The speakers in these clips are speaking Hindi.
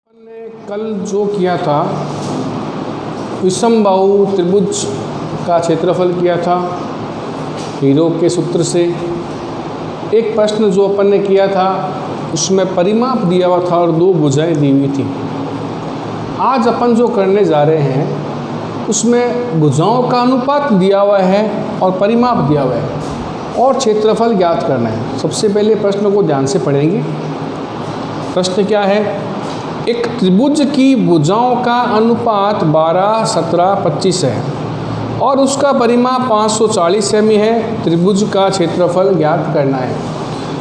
हमने कल जो किया था विषमबाहु त्रिभुज का क्षेत्रफल किया था हीरो के सूत्र से। एक प्रश्न जो अपन ने किया था उसमें परिमाप दिया हुआ था और दो भुजाएं दी हुई थी। आज अपन जो करने जा रहे हैं उसमें भुजाओं का अनुपात दिया हुआ है और परिमाप दिया हुआ है और क्षेत्रफल ज्ञात करना है। सबसे पहले प्रश्न को ध्यान से पढ़ेंगे। प्रश्न क्या है? एक त्रिभुज की भुजाओं का अनुपात 12, 17, 25 है और उसका परिमाप 540 सेमी है। त्रिभुज का क्षेत्रफल ज्ञात करना है।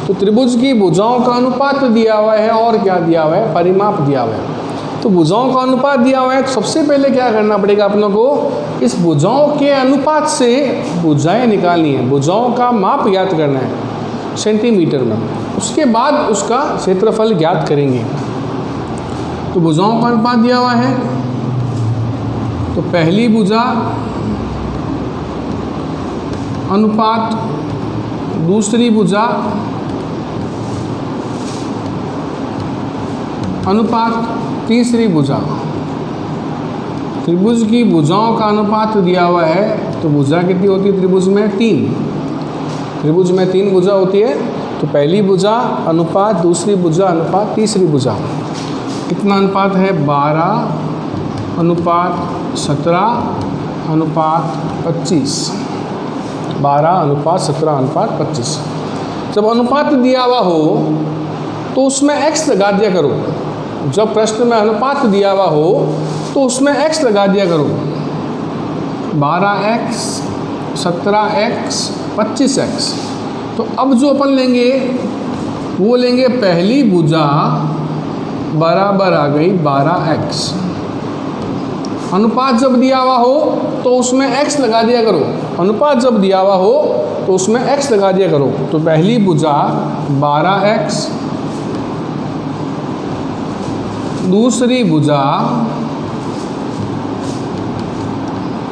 तो त्रिभुज की भुजाओं का अनुपात दिया हुआ है और क्या दिया हुआ है? परिमाप दिया हुआ है। तो भुजाओं का अनुपात दिया हुआ है तो सबसे पहले क्या करना पड़ेगा अपनों को? इस भुजाओं के अनुपात से भुजाएं निकालनी है, भुजाओं का माप ज्ञात करना है सेंटीमीटर में। उसके बाद उसका क्षेत्रफल ज्ञात करेंगे। तो भुजाओं का अनुपात दिया हुआ है तो पहली भुजा अनुपात दूसरी भुजा अनुपात तीसरी भुजा। त्रिभुज की भुजाओं का अनुपात दिया हुआ है तो भुजा कितनी होती है त्रिभुज में? 3। त्रिभुज में 3 भुजा होती है। तो पहली भुजा अनुपात दूसरी भुजा अनुपात तीसरी भुजा। कितना अनुपात है? 12 अनुपात 17 अनुपात 25। 12 अनुपात 17 अनुपात 25। जब अनुपात दिया हुआ हो तो उसमें x लगा दिया करो। जब प्रश्न में अनुपात दिया हुआ हो तो उसमें x लगा दिया करो। 12x 17x 25x। तो अब जो अपन लेंगे वो लेंगे पहली भुजा बराबर आ गई 12x। अनुपात जब दिया हुआ हो तो उसमें x लगा दिया करो। अनुपात जब दिया हुआ हो तो उसमें x लगा दिया करो। तो पहली भुजा 12x, दूसरी भुजा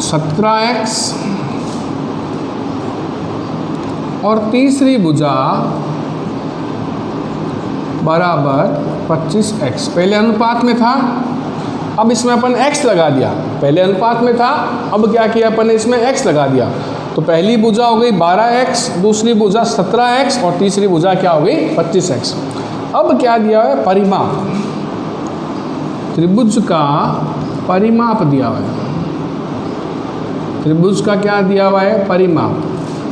17x और तीसरी भुजा बराबर 25x। पहले अनुपात में था, अब इसमें अपन x लगा दिया। पहले अनुपात में था, अब क्या किया अपन ने? इसमें x लगा दिया। तो पहली भुजा हो गई 12x, दूसरी भुजा 17x और तीसरी भुजा क्या हो गई? 25x। अब क्या दिया है? परिमाप। त्रिभुज का परिमाप दिया हुआ है। त्रिभुज का क्या दिया हुआ है? परिमाप।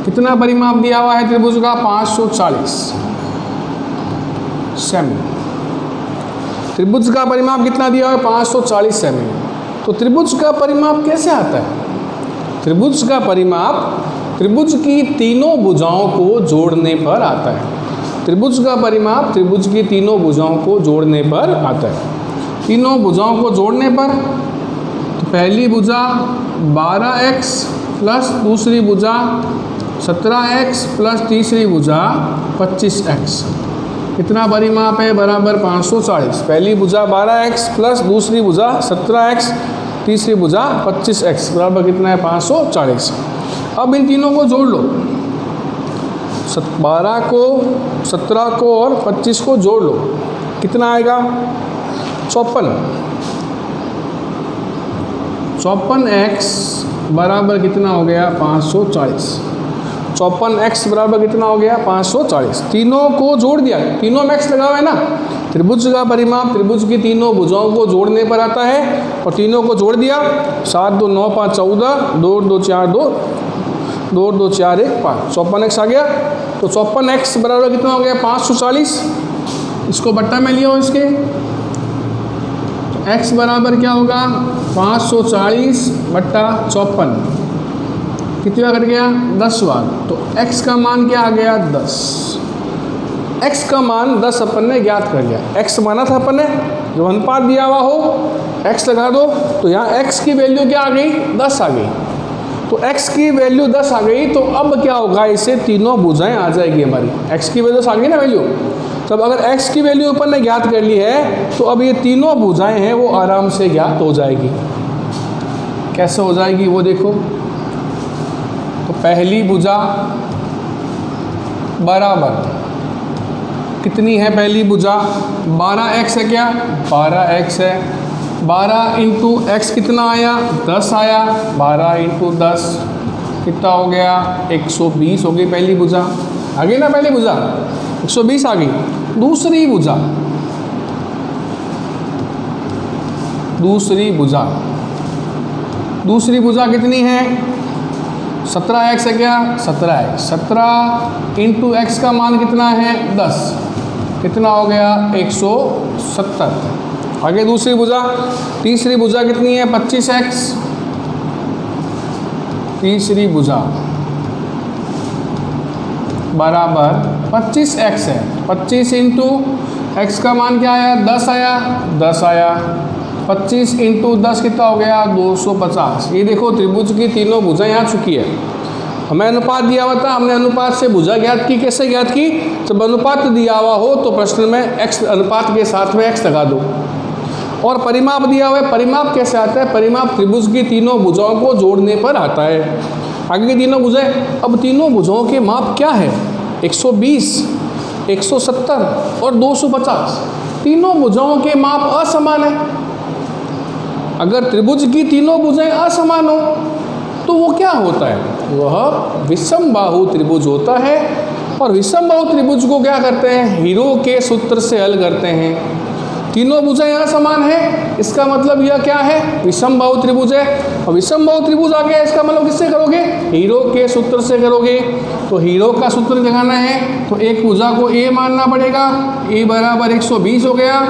कितना परिमाप दिया हुआ है त्रिभुज का? 540 सेमी। त्रिभुज का परिमाप कितना दिया हुआ है? 540 सेमी। तो त्रिभुज का परिमाप कैसे आता है? त्रिभुज का परिमाप त्रिभुज की तीनों भुजाओं को जोड़ने पर आता है। त्रिभुज का परिमाप त्रिभुज की तीनों भुजाओं को जोड़ने पर आता है। तीनों भुजाओं को जोड़ने पर तो पहली भुजा 12x प्लस दूसरी भुजा 17x प्लस तीसरी भुजा 25x। कितना परिमाप है? बराबर 540। पहली भुजा 12x प्लस दूसरी भुजा 17x तीसरी भुजा 25x बराबर कितना है? 540। अब इन तीनों को जोड़ लो। 12 को 17 को और 25 को जोड़ लो। कितना आएगा? 54। 54x बराबर कितना हो गया? 540। 54x बराबर कितना हो गया? 540। तीनों को जोड़ दिया, तीनों में x लगा हुआ है ना। त्रिभुज का परिमाप त्रिभुज की तीनों भुजाओं को जोड़ने पर आता है और तीनों को जोड़ दिया। 7 2 9 5 14, 2 2 4 2, 2 2 4 1 5। 54x आ गया। तो 54x बराबर कितना हो गया? 540। इसको बट्टा में लिया हो इसके। x बराबर क्या होगा? 540 बट्टा 54। कितना कट गया? 10 बार। तो x का मान क्या आ गया? 10। x का मान 10 अपन ने ज्ञात कर लिया। x माना था अपन ने, जो अनुपात दिया हुआ हो x लगा दो। तो यहाँ x की वैल्यू क्या आ गई? 10 आ गई। तो x की वैल्यू 10 आ गई। तो अब क्या होगा? इसे तीनों भुजाएं आ जाएगी हमारी। x की वैल्यू 10 आ गई ना वैल्यू। तब अगर x की वैल्यू अपन ने ज्ञात कर ली है तो अब ये तीनों भुजाएं हैं वो आराम से ज्ञात हो जाएगी। कैसे हो जाएगी वो देखो। तो पहली भुजा बराबर कितनी है पहली भुजा? 12x है क्या? 12x है। 12 इंटू एक्स कितना आया? 10 आया। 12 इंटू 10 कितना हो गया? 120 हो गई पहली भुजा। आ गई ना पहली भुजा? 120 आ गई। दूसरी भुजा, दूसरी भुजा, दूसरी भुजा कितनी है? 17x है क्या? 17x। 17 इंटू एक्स का मान कितना है? 10। कितना हो गया? 170। आगे दूसरी भुजा, तीसरी भुजा कितनी है? 25x। तीसरी भुजा बराबर 25x है। 25 इंटू एक्स का मान क्या आया? 10 आया। 10 आया। 25 इंटू 10 कितना हो गया? 250। ये देखो त्रिभुज की तीनों भुजाएं आ चुकी है। हमें अनुपात दिया हुआ था, हमने अनुपात से भुजा ज्ञात की। कैसे ज्ञात की? जब अनुपात दिया हुआ हो तो प्रश्न में x अनुपात के साथ में x लगा दो। और परिमाप दिया हुआ है, परिमाप कैसे आता है? परिमाप त्रिभुज की तीनों भुजाओं को जोड़ने पर आता है। आगे की तीनों भुजाएं, अब तीनों भुजाओं के माप क्या है? 120, 170 और 250। तीनों भुजाओं के माप असमान है। अगर त्रिभुज की तीनों भुजाएं असमान हो तो वो क्या होता है? वह विषम बाहु त्रिभुज होता है। और विषम बाहु त्रिभुज को क्या करते हैं? हीरो के सूत्र से हल करते हैं। तीनों भुजाएं असमान है, इसका मतलब यह क्या है? विषम बाहु त्रिभुज है। और विषम बाहु त्रिभुज आ गया, इसका मतलब किससे करोगे? हीरो के सूत्र से करोगे। तो हीरो का सूत्र लगाना है तो एक भुजा को A मानना पड़ेगा, A बराबर 120 हो गया।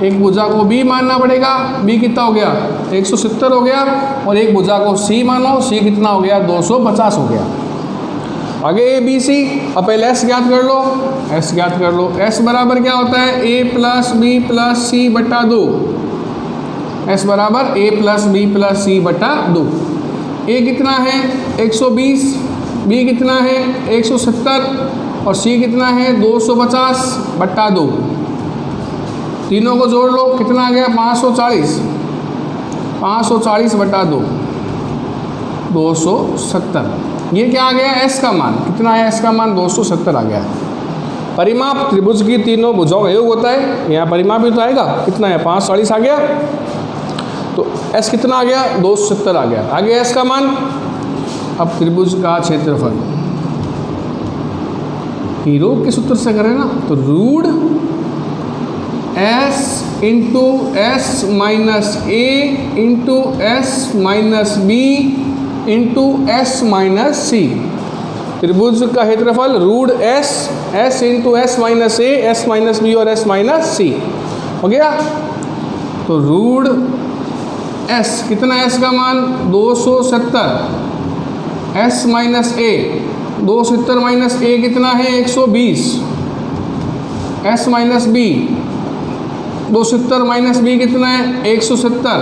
एक भुजा को B मानना पड़ेगा, B कितना हो गया? 170 हो गया। और एक भुजा को C मानो, C कितना हो गया? 250 हो गया। आगे A B C। अब पहले S ज्ञात कर लो, S ज्ञात कर लो। S बराबर क्या होता है? A plus B plus C बटा 2। S बराबर A plus B plus C बटा 2। A कितना है? 120, B कितना है? 170 और C कितना है? 250 बटा 2। तीनों को जोड़ लो, कितना आ गया? 540। 540 बटा 2, 270। ये क्या आ गया? S का मान कितना है? S का मान 270 आ गया। परिमाप त्रिभुज की तीनों भुजाओं का योग होता है। यहाँ परिमाप भी तो आएगा, कितना है? 540 आ गया। तो S कितना आ गया? 270 आ गया। आगे S का मान। अब त्रिभुज का क्षेत्रफल हीरो के सूत्र से करें ना तो root S into S minus A into S minus B into S minus C. त्रिभुज का क्षेत्रफल root S, S into S minus A, S minus B और एस माइनस सी हो गया। तो रूट एस कितना? एस का मान 270, S minus A 270 minus A कितना है? 120, S minus B 270 minus B कितना है? 170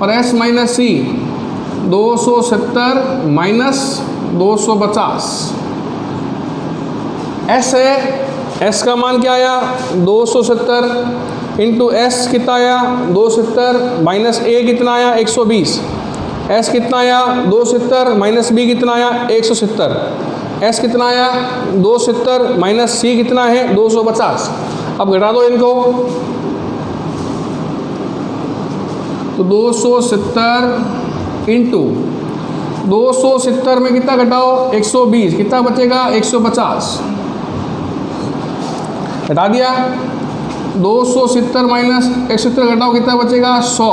और S minus C 270 minus 250। S है, एस का मान क्या आया? 270 इंटू एस कितना आया? 270 माइनस ए कितना आया? 120। एस कितना आया? 270 माइनस बी कितना आया? 170। एस कितना आया? 270 माइनस सी कितना है? 250। अब घटा दो इनको। तो 270 इंटू 270 में कितना घटाओ? 120। कितना बचेगा? 150। घटा दिया। 270 माइनस 170 घटाओ, कितना बचेगा? 100।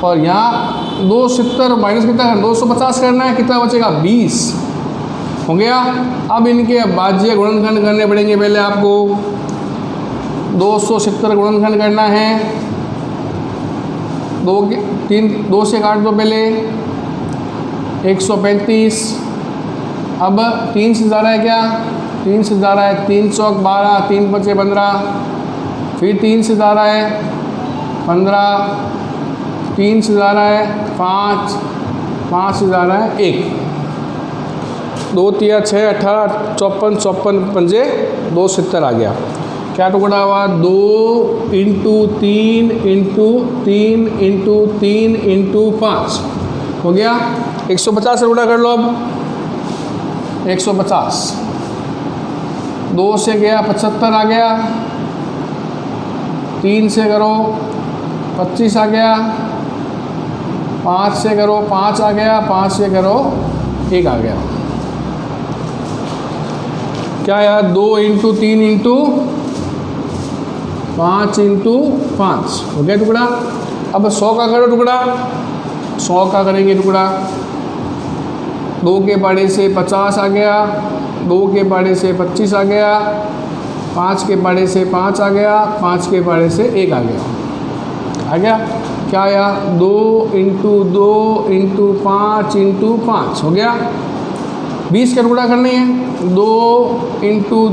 और यहाँ 270 माइनस कितना? 250 करना है, कितना बचेगा? 20 हो गया। अब इनके भाज्य गुणनखंड करने पड़ेंगे। पहले आपको 270 गुणनखंड करना है। 2 से काट दो पहले। 135। अब 3 से ज़्यादा है क्या? 3 से ज़्यादा है। 3 चौक 12, 3 बचे 15। फिर 3 से ज़्यादा है 15, 3 से ज़्यादा है 5, 5 से ज़्यादा है 1। 2 तिया 6, 18, 54, 54 पंजे 270 आ गया। क्या टुकड़ा हुआ? 2 इंटू 3 इंटू 3 इंटू 3 इंटू 5 हो गया। 150 से गुणा कर लो। अब 150 2 से गया 75 आ गया, 3 से करो 25 आ गया, 5 से करो 5 आ गया, 5 से करो 1 आ गया। क्या यार 2 × 3 × 5 × 5 हो गया टुकड़ा। अब 100 का करो टुकड़ा, 100 का करेंगे टुकड़ा। 2 के बड़े से 50 आ गया, 2 के बड़े से 25 आ गया, 5 के बड़े से 5 आ गया, 5 के बड़े से 1 आ गया। आ गया क्या आया 2 × 2 × 5 × 5 हो गया। 20 का टुकड़ा करनी है, 2 ×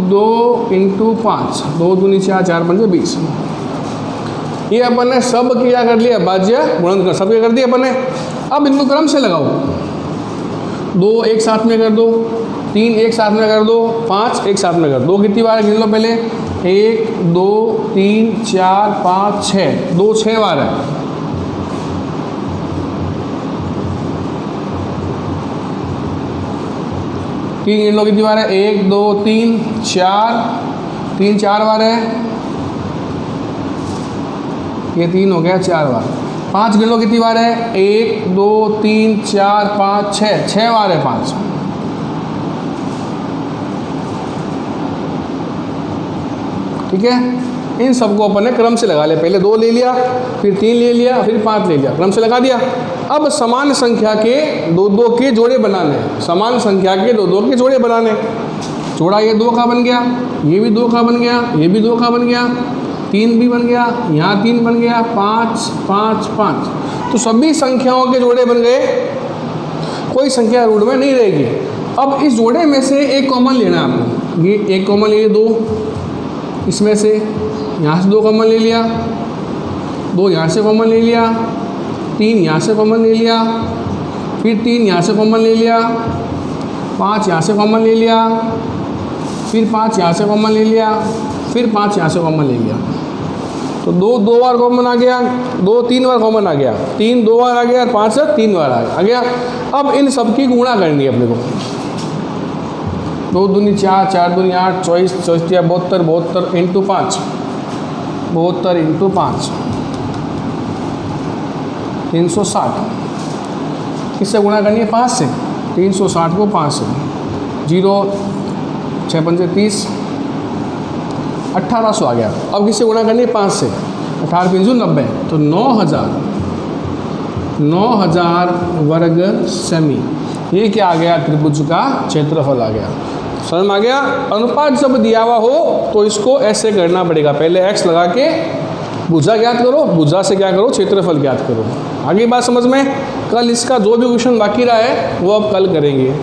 2 × 5, 2 दूनी 4, 4 पंजे 20। ये अपन ने सब क्या कर लिया, भाज्य गुणन कर सब क्या कर दिया अपन ने। अब इनको क्रम से लगाओ, 2 एक साथ में कर दो, 3 एक साथ में कर दो, 5 एक साथ में कर दो। कितनी बार गिन लो पहले, 1 2 3 4 5 6, 2 6 बार है। तीन गिन लो कितनी बार है, 1 2 3 4, 3 4 बार है, ये 3 हो गया 4 बार। 5 गिन लो कितनी बार है, 1 2 3 4 5 6, 6 बार है 5। ठीक है, इन सबको अपन ने क्रम से लगा लिया। पहले 2 ले लिया, फिर 3 ले लिया, फिर 5 ले लिया, क्रम से लगा दिया। अब समान संख्या के 2 के जोड़े बनाने, समान संख्या के 2 के जोड़े बनाने। जोड़ा ये 2 का बन गया, ये भी 2 का बन गया, ये भी 2 का बन गया, 3 भी बन गया, यहाँ 3 बन गया, 5 5 5। तो सभी संख्याओं के जोड़े बन गए, कोई संख्या रूट में नहीं रहेगी। अब इस जोड़े में से एक कॉमन लेना है आपको। ये एक कॉमन ले लिया, 2 इसमें से, यहाँ से 2 कॉमन ले लिया, 2 यहाँ से कॉमन ले लिया, 3 यहाँ से कॉमन ले लिया, फिर 3 यहाँ से कॉमन ले लिया, 5 यहाँ से कॉमन ले लिया, फिर 5 यहाँ से कॉमन ले लिया, फिर 5 यहाँ से कॉमन ले लिया। तो 2 बार कॉमन आ गया, 2 3 बार कॉमन आ गया, 3 2 बार आ गया, 5 3 बार आ गया। अब इन सब की गुणा करनी है अपने को। 2 दूनी 4, 4 दूनी 8, 24 24 या 72, 72 × 5, 72 × 5 360। किससे गुणा करनी है, 5 से। 360 को 5 से, 0 6 पंजे 30, 1800 आ गया। अब किससे गुणा करनी है, 5 से। 18 × 5 90, तो 9000 वर्ग सेमी। ये क्या आ गया, त्रिभुज का क्षेत्रफल आ गया। समझ में आ गया। अनुपात जब दिया हुआ हो तो इसको ऐसे करना पड़ेगा, पहले x लगा के भुजा ज्ञात करो, भुजा से क्या करो, क्षेत्रफल ज्ञात करो। आगे बात समझ में। कल इसका जो भी क्वेश्चन बाकी रहा है वो अब कल करेंगे।